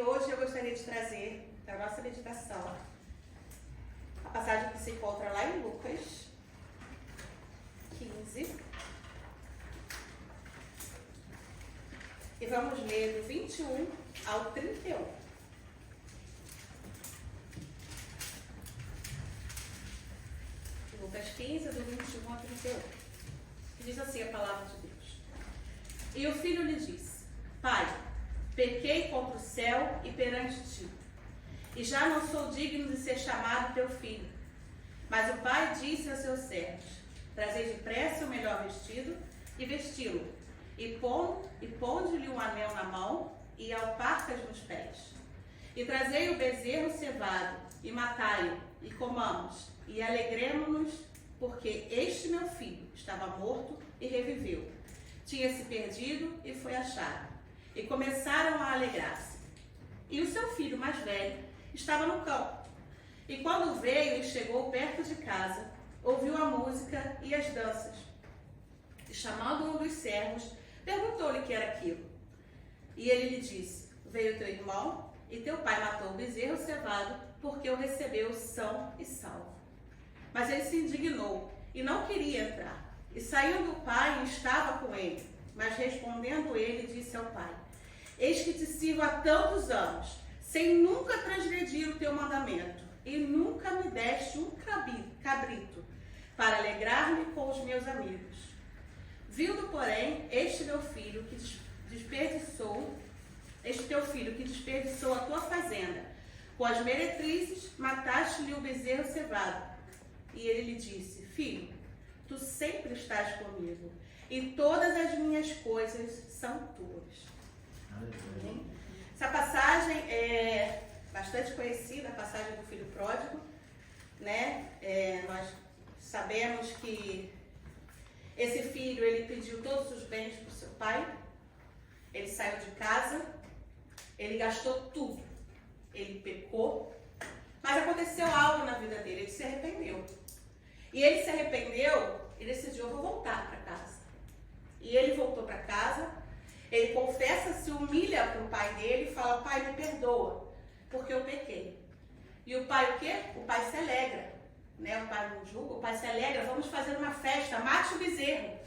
hoje eu gostaria de trazer para a nossa meditação a passagem que se encontra lá em Lucas 15. E vamos ler do 21 ao 31. Lucas 15, do 21 ao 31. Diz assim a palavra de Deus. E o filho lhe disse: Pai, pequei contra o céu e perante ti, e já não sou digno de ser chamado teu filho. Mas o pai disse aos seus servos: Trazei depressa o melhor vestido e vesti-lo, e ponde-lhe um anel na mão e alparcas nos pés. E trazei o bezerro cevado, e matai-o, e comamos, e alegremo-nos, porque este meu filho estava morto e reviveu. Tinha-se perdido e foi achado. E começaram a alegrar-se. E o seu filho mais velho estava no campo. E quando veio e chegou perto de casa, ouviu a música e as danças. E chamando um dos servos, perguntou-lhe o que era aquilo. E ele lhe disse: Veio teu irmão, e teu pai matou o bezerro cevado, porque o recebeu são e salvo. Mas ele se indignou e não queria entrar. E saindo o pai, estava com ele. Mas respondendo ele, disse ao pai: Eis que te sirvo há tantos anos, sem nunca transgredir o teu mandamento, e nunca me deste um cabrito, para alegrar-me com os meus amigos. Vindo, porém, este teu filho que desperdiçou a tua fazenda, com as meretrizes mataste-lhe o bezerro cevado. E ele lhe disse: Filho, tu sempre estás comigo, e todas as minhas coisas são tuas. Amém? Essa passagem é bastante conhecida, a passagem do filho pródigo, né? Nós sabemos que esse filho, ele pediu todos os bens para o seu pai, ele saiu de casa, ele gastou tudo, ele pecou, mas aconteceu algo na vida dele, ele se arrependeu. E ele se arrependeu e decidiu: eu vou voltar para casa. E ele voltou para casa, ele confessa, se humilha para o pai dele e fala: Pai, me perdoa, porque eu pequei. E o pai o quê? O pai se alegra, né? O pai não julga, o pai se alegra: vamos fazer uma festa, mate o bezerro,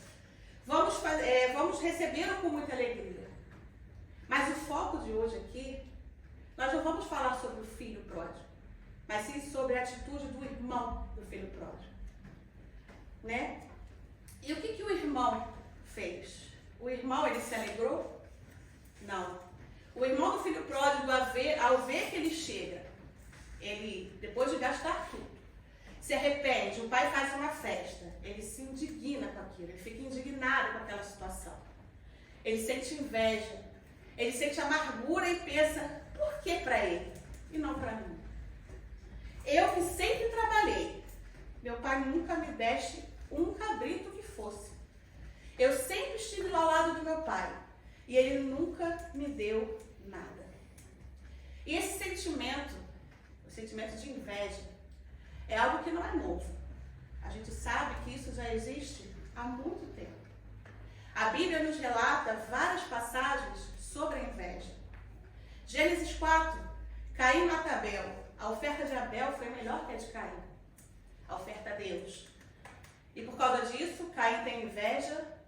vamos recebê-lo com muita alegria. Mas o foco de hoje aqui, nós não vamos falar sobre o filho pródigo, mas sim sobre a atitude do irmão do filho pródigo, né? E o que o irmão fez? O irmão, ele se alegrou? Não. O irmão do filho pródigo, ao ver que ele chega, ele, depois de gastar tudo, se arrepende, o pai faz uma festa, ele se indigna com aquilo, ele fica indignado com aquela situação. Ele sente inveja, ele sente amargura e pensa: por que para ele e não para mim? Eu que sempre trabalhei, meu pai nunca me deste um cabrito que fosse. Eu sempre estive lá ao lado do meu pai e ele nunca me deu nada. E esse sentimento, o sentimento de inveja, é algo que não é novo. A gente sabe que isso já existe há muito tempo. A Bíblia nos relata várias passagens sobre a inveja. Gênesis 4, Caim mata Abel. A oferta de Abel foi melhor que a de Caim, a oferta a Deus. E por causa disso, Caim tem inveja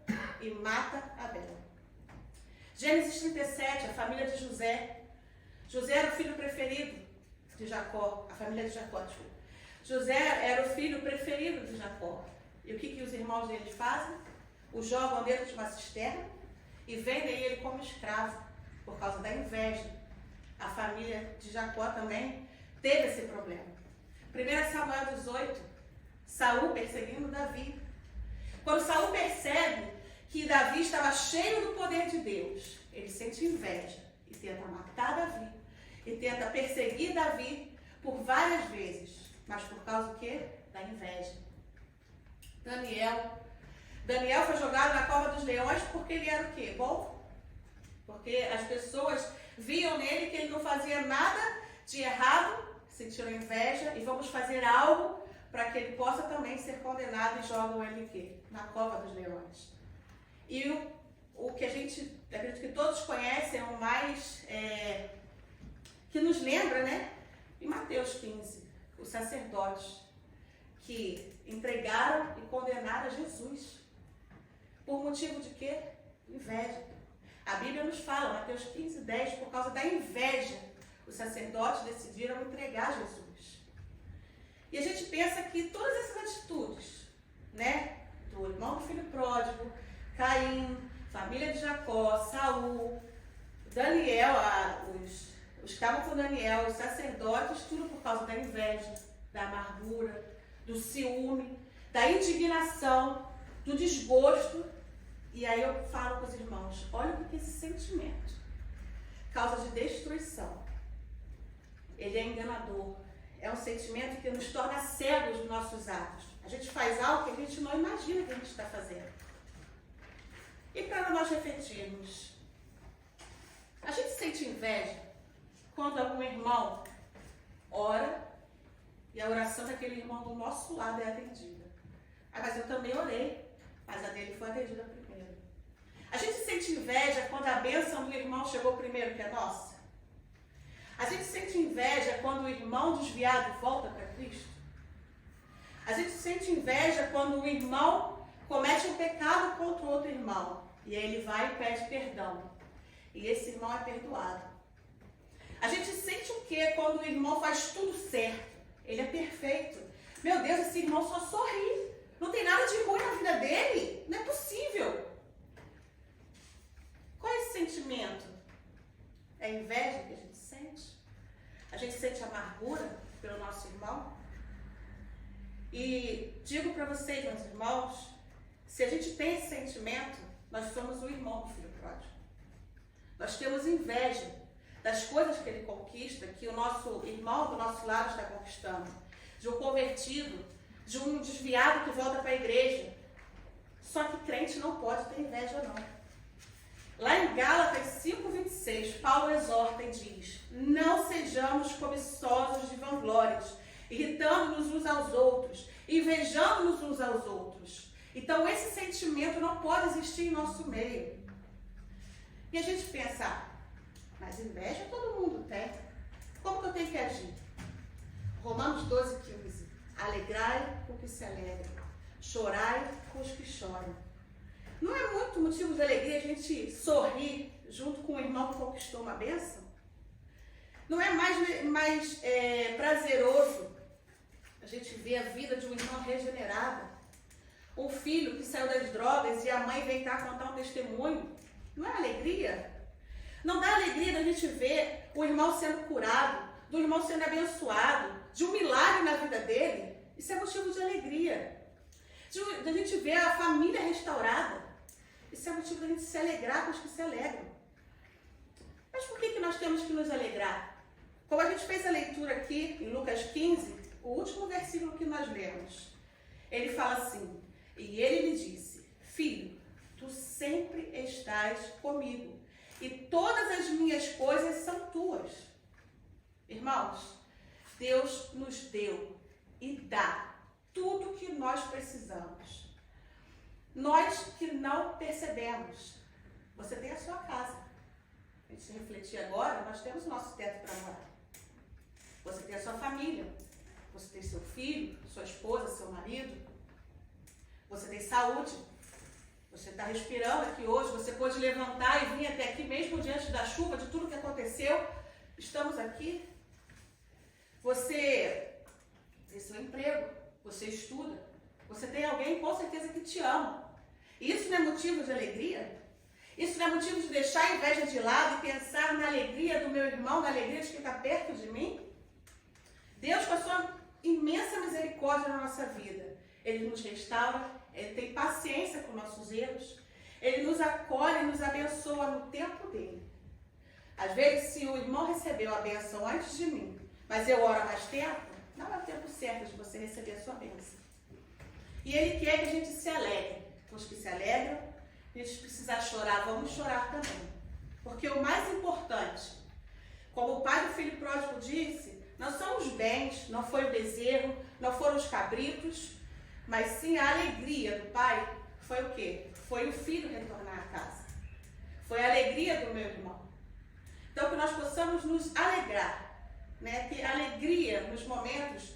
e mata Abel. Gênesis 37, a família de José. José era o filho preferido de Jacó, a família de Jacó. José era o filho preferido de Jacó. E o que os irmãos dele fazem? O jogam dentro de uma cisterna e vendem ele como escravo, por causa da inveja. A família de Jacó também teve esse problema. 1 Samuel 18, Saul perseguindo Davi. Quando Saul percebe que Davi estava cheio do poder de Deus, ele sente inveja e tenta matar Davi. E tenta perseguir Davi por várias vezes. Mas por causa do quê? Da inveja. Daniel foi jogado na cova dos leões porque ele era o quê? Bom? Porque as pessoas viam nele que ele não fazia nada de errado, sentiram inveja e vamos fazer algo para que ele possa também ser condenado e jogam ele o quê? Na cova dos leões. E o que a gente, acredito que todos conhecem, o mais que nos lembra, né? Em Mateus 15, os sacerdotes que entregaram e condenaram a Jesus. Por motivo de quê? Inveja. A Bíblia nos fala, Mateus 15, 10, por causa da inveja, os sacerdotes decidiram entregar Jesus. E a gente pensa que todas essas atitudes, né? Do irmão do filho pródigo, Caim, família de Jacó, Saul, Daniel, os que estavam com Daniel, os sacerdotes, tudo por causa da inveja, da amargura, do ciúme, da indignação, do desgosto. E aí eu falo com os irmãos, olha o que esse sentimento, causa de destruição, ele é enganador. É um sentimento que nos torna cegos dos nossos atos. A gente faz algo que a gente não imagina que a gente está fazendo. E para nós refletirmos, a gente sente inveja quando algum irmão ora e a oração daquele irmão do nosso lado é atendida. Ah, mas eu também orei, mas a dele foi atendida primeiro. A gente sente inveja quando a bênção do irmão chegou primeiro que a nossa. A gente sente inveja quando o irmão desviado volta para Cristo. A gente sente inveja quando o irmão comete um pecado contra o outro irmão. E aí ele vai e pede perdão. E esse irmão é perdoado. A gente sente o quê quando o irmão faz tudo certo? Ele é perfeito. Meu Deus, esse irmão só sorri. Não tem nada de ruim na vida dele. Não é possível. Qual é esse sentimento? É inveja que a gente sente? A gente sente amargura pelo nosso irmão? E digo para vocês, meus irmãos, se a gente tem esse sentimento, nós somos o irmão do filho pródigo. Nós temos inveja das coisas que ele conquista, que o nosso irmão do nosso lado está conquistando. De um convertido, de um desviado que volta para a igreja. Só que crente não pode ter inveja, não. Lá em Gálatas 5:26, Paulo exorta e diz: não sejamos cobiçosos de vanglórias, irritando-nos uns aos outros, invejando-nos uns aos outros. Então esse sentimento não pode existir em nosso meio. E a gente pensa, mas inveja todo mundo tem. Como que eu tenho que agir? Romanos 12:15. Alegrai com que se alegram, chorai com os que choram. Não é muito motivo de alegria a gente sorrir junto com o irmão que conquistou uma bênção? Não é mais prazeroso a gente ver a vida de um irmão regenerada? Um filho que saiu das drogas e a mãe vem cá contar um testemunho? Não é alegria? Não dá alegria da gente ver o irmão sendo curado, do irmão sendo abençoado, de um milagre na vida dele? Isso é motivo de alegria. Da gente ver a família restaurada. Isso é motivo da gente se alegrar com os que se alegram. Mas por que nós temos que nos alegrar? Como a gente fez a leitura aqui em Lucas 15, o último versículo que nós lemos, ele fala assim: e ele lhe disse, filho, tu sempre estás comigo, e todas as minhas coisas são tuas. Irmãos, Deus nos deu e dá tudo o que nós precisamos. Nós que não percebemos. Você tem a sua casa. A gente refletir agora, nós temos o nosso teto para morar. Você tem a sua família. Você tem seu filho, sua esposa, seu marido. Você tem saúde. Você está respirando aqui hoje. Você pôde levantar e vir até aqui mesmo diante da chuva, de tudo que aconteceu. Estamos aqui. Você tem seu emprego. Você estuda. Você tem alguém com certeza que te ama. Isso não é motivo de alegria? Isso não é motivo de deixar a inveja de lado e pensar na alegria do meu irmão, na alegria de quem está perto de mim? Deus, com a sua imensa misericórdia na nossa vida, Ele nos restaura, Ele tem paciência com nossos erros, Ele nos acolhe e nos abençoa no tempo dele. Às vezes, se o irmão recebeu a benção antes de mim, mas eu oro mais tempo, não é o tempo certo de você receber a sua bênção. E Ele quer que a gente se alegre. Os que se alegram, a gente precisar chorar, vamos chorar também. Porque o mais importante, como o pai do filho pródigo disse, não são os bens, não foi o bezerro, não foram os cabritos, mas sim a alegria do pai. Foi o quê? Foi o filho retornar à casa. Foi a alegria do meu irmão. Então, Então, que nós possamos nos alegrar, né? Ter alegria nos momentos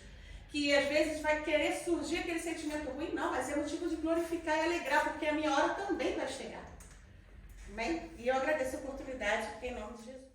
que às vezes vai querer surgir aquele sentimento ruim. Não, mas é motivo de glorificar e alegrar, porque a minha hora também vai chegar. Amém? E eu agradeço a oportunidade em nome de Jesus.